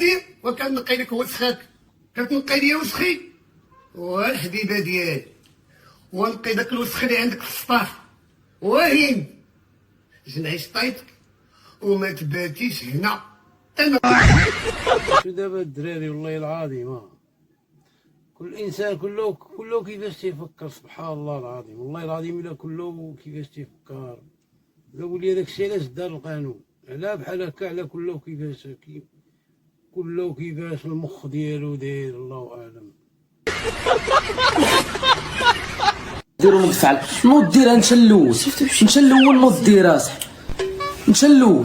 ندير وكنقي لك وسخك، كتنقي لي وسخي والحبيبه ديالي، ونقي داك الوسخ اللي عندك في السطح، وهين جنعيش طيبك وما تباتيش هنا. شو دابا الدراري والله العظيم كل انسان كله كيفاش تيفكر، سبحان الله العظيم والله العظيم الا كله كيفاش تيفكر. لا ولي هذاك الشيء علاش دار القانون، على بحال هكا، على كله كيفاش كله كيفاش المخ ديالو داير، الله اعلم. ديرو نوض فعل نوض ديرها نشلو نوض ديرها صاحبي نشلو.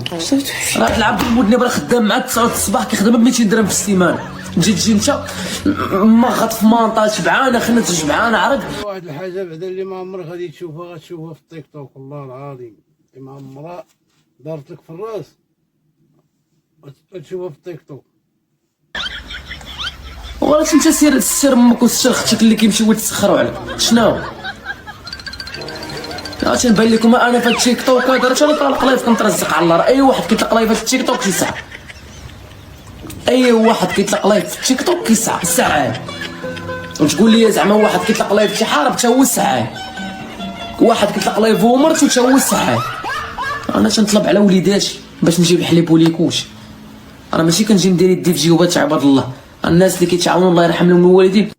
راه تلعب بالمذنب، راه خدام معاك 9 الصباح كيخدم ب 200 درهم في السيمانه، تجي انت ما غطف مانطا شبعانه خنت شبعانه عرق. واحد الحاجه بعدا اللي ما عمرك غادي تشوفها، غتشوفها في التيك توك والله العظيم، اللي ما عمرها دارت لك في الراس غتشوفها في التيك توك. وعلاش انت سير امك وسير اختك اللي كيمشيو يتسخروا عليك شنو؟ تنبان لكم انا في التيك توك هذا راه طالق لايف كنترزق على الله. اي واحد كيطلق لايف في التيك توك كيسعى، اي واحد كيطلق لايف في التيك توك كيسعى ساعه. وتقول لي زعما واحد كيطلق لايف في شي حارب تا هو ساعه، واحد كيطلق لايف هو مرتو تا هو ساعه. انا تنطلب على وليداتي باش نجيب الحليب وليكوش، انا ماشي كنجي ندير يدي في جيوبات عباد الله. الناس اللي كيتعاونوا الله يرحم لهم الوالدين